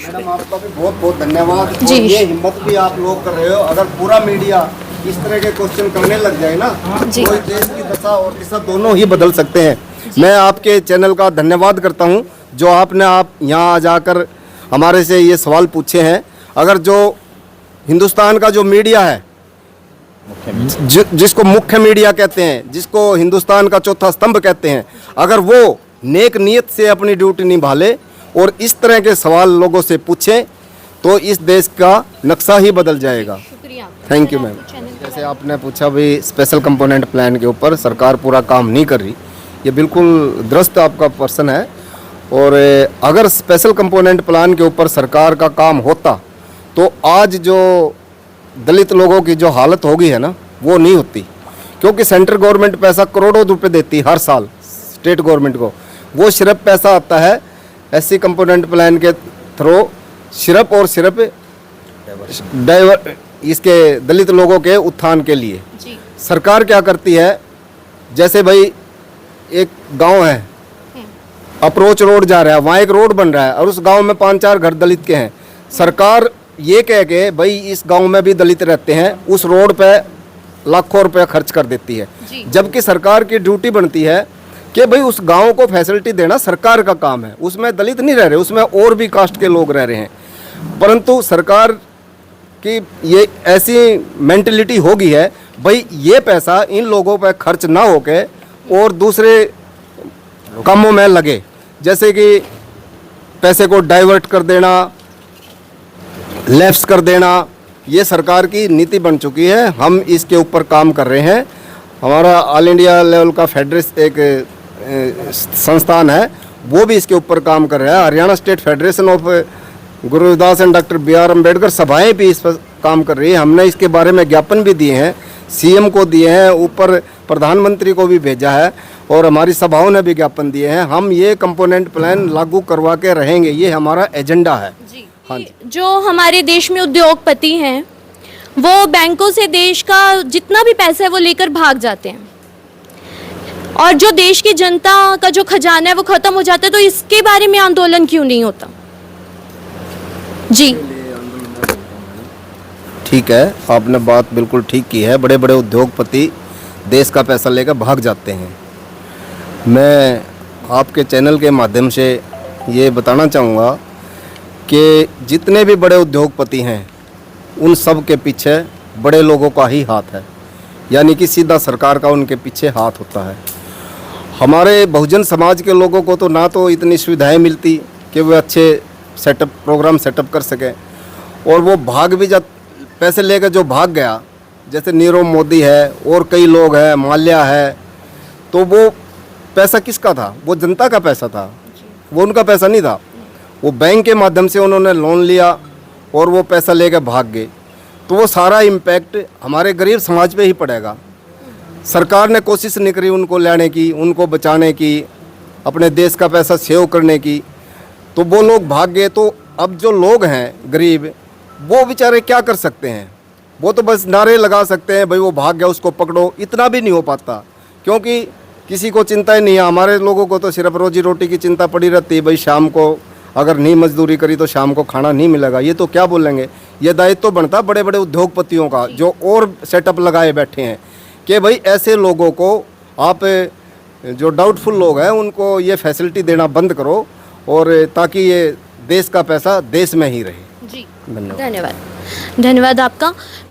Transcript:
Madam आपका भी बहुत बहुत धन्यवाद। जी। और ये हिम्मत भी आप लोग कर रहे हो। अगर पूरा मीडिया इस तरह के क्वेश्चन करने लग जाए ना, जी। तो इस देश की दशा और दिशा दोनों ही बदल सकते हैं। मैं आपके चैनल का धन्यवाद करता हूं जो आपने आप यहाँ आ जाकर हमारे से ये सवाल पूछे हैं। अगर जो हिंदुस्तान का जो मीडिया है, जिसको मुख्य मीडिया कहते हैं, जिसको हिंदुस्तान का चौथा स्तंभ कहते हैं, अगर वो नेक नीयत से अपनी ड्यूटी निभा ले और इस तरह के सवाल लोगों से पूछें तो इस देश का नक्शा ही बदल जाएगा। शुक्रिया। Thank you ma'am. जैसे आपने पूछा भी स्पेशल कंपोनेंट प्लान के ऊपर सरकार पूरा काम नहीं कर रही, ये बिल्कुल दुरुस्त आपका पर्सन है। और अगर स्पेशल कंपोनेंट प्लान के ऊपर सरकार का काम होता तो आज जो दलित लोगों की जो हालत होगी है ना, वो नहीं होती। क्योंकि सेंट्रल गवर्नमेंट पैसा करोड़ों रुपए देती है हर साल स्टेट गवर्नमेंट को। वो सिर्फ पैसा आता है एससी कंपोनेंट प्लान के थ्रू, सिर्फ और सिर्फ इसके दलित लोगों के उत्थान के लिए। जी। सरकार क्या करती है, जैसे भाई एक गांव है, अप्रोच रोड जा रहा है, वहाँ एक रोड बन रहा है और उस गांव में 5-4 घर दलित के हैं। सरकार ये कह के भाई इस गांव में भी दलित रहते हैं, उस रोड पे लाखों रुपए खर्च कर देती है। जबकि सरकार की ड्यूटी बनती है कि भाई उस गांव को फैसिलिटी देना सरकार का काम है। उसमें दलित नहीं रह रहे, उसमें और भी कास्ट के लोग रह रहे हैं। परंतु सरकार की ये ऐसी मेंटलिटी हो गई है, भाई ये पैसा इन लोगों पर खर्च ना होके और दूसरे कामों में लगे, जैसे कि पैसे को डाइवर्ट कर देना, लेफ्ट कर देना। ये सरकार की नीति बन चुकी है। हम इसके ऊपर काम कर रहे हैं। हमारा ऑल इंडिया लेवल का फेडरेशन एक संस्थान है, वो भी इसके ऊपर काम कर रहा है। Haryana state federation of Guru Ravidas and doctor BR Ambedkar सभाएं भी इस पर काम कर रही है। हमने इसके बारे में ज्ञापन भी दिए हैं, CM को दिए हैं, ऊपर प्रधानमंत्री को भी भेजा है और हमारी सभाओं ने भी ज्ञापन दिए हैं। हम ये कंपोनेंट प्लान लागू करवा के रहेंगे, ये हमारा एजेंडा है। जी। हाँ जी। जो हमारे देश में उद्योगपति हैं वो बैंकों से देश का जितना भी पैसा है वो लेकर भाग जाते हैं और जो देश की जनता का जो खजाना है वो खत्म हो जाता है, तो इसके बारे में आंदोलन क्यों नहीं होता? जी। ठीक है, आपने बात बिल्कुल ठीक की है। बड़े बड़े उद्योगपति देश का पैसा लेकर भाग जाते हैं। मैं आपके चैनल के माध्यम से ये बताना चाहूँगा कि जितने भी बड़े उद्योगपति हैं उन सब के पीछे बड़े लोगों का ही हाथ है, यानी कि सीधा सरकार का उनके पीछे हाथ होता है। हमारे बहुजन समाज के लोगों को तो ना तो इतनी सुविधाएं मिलती कि वे अच्छे प्रोग्राम सेटअप कर सकें, और वो भाग भी पैसे लेकर जो भाग गया, जैसे नीरव मोदी है और कई लोग हैं, माल्या है, तो वो पैसा किसका था? वो जनता का पैसा था, वो उनका पैसा नहीं था। वो बैंक के माध्यम से उन्होंने लोन लिया और वो पैसा लेकर भाग गए, तो वो सारा इम्पैक्ट हमारे गरीब समाज पे ही पड़ेगा। सरकार ने कोशिश नहीं करी उनको लाने की, उनको बचाने की, अपने देश का पैसा सेव करने की, तो वो लोग भाग गए। तो अब जो लोग हैं गरीब, वो बेचारे क्या कर सकते हैं? वो तो बस नारे लगा सकते हैं, भाई वो भाग गया उसको पकड़ो। इतना भी नहीं हो पाता क्योंकि किसी को चिंता ही नहीं है। हमारे लोगों को तो सिर्फ रोजी रोटी की चिंता पड़ी रहती है, भाई शाम को अगर नहीं मजदूरी करी तो शाम को खाना नहीं मिलेगा। ये तो क्या बोलेंगे, ये दायित्व तो बनता बड़े बड़े उद्योगपतियों का जो और सेटअप लगाए बैठे हैं कि भाई ऐसे लोगों को आप जो डाउटफुल लोग हैं उनको ये फैसिलिटी देना बंद करो, और ताकि ये देश का पैसा देश में ही रहे। जी। धन्यवाद। धन्यवाद। धन्यवाद आपका।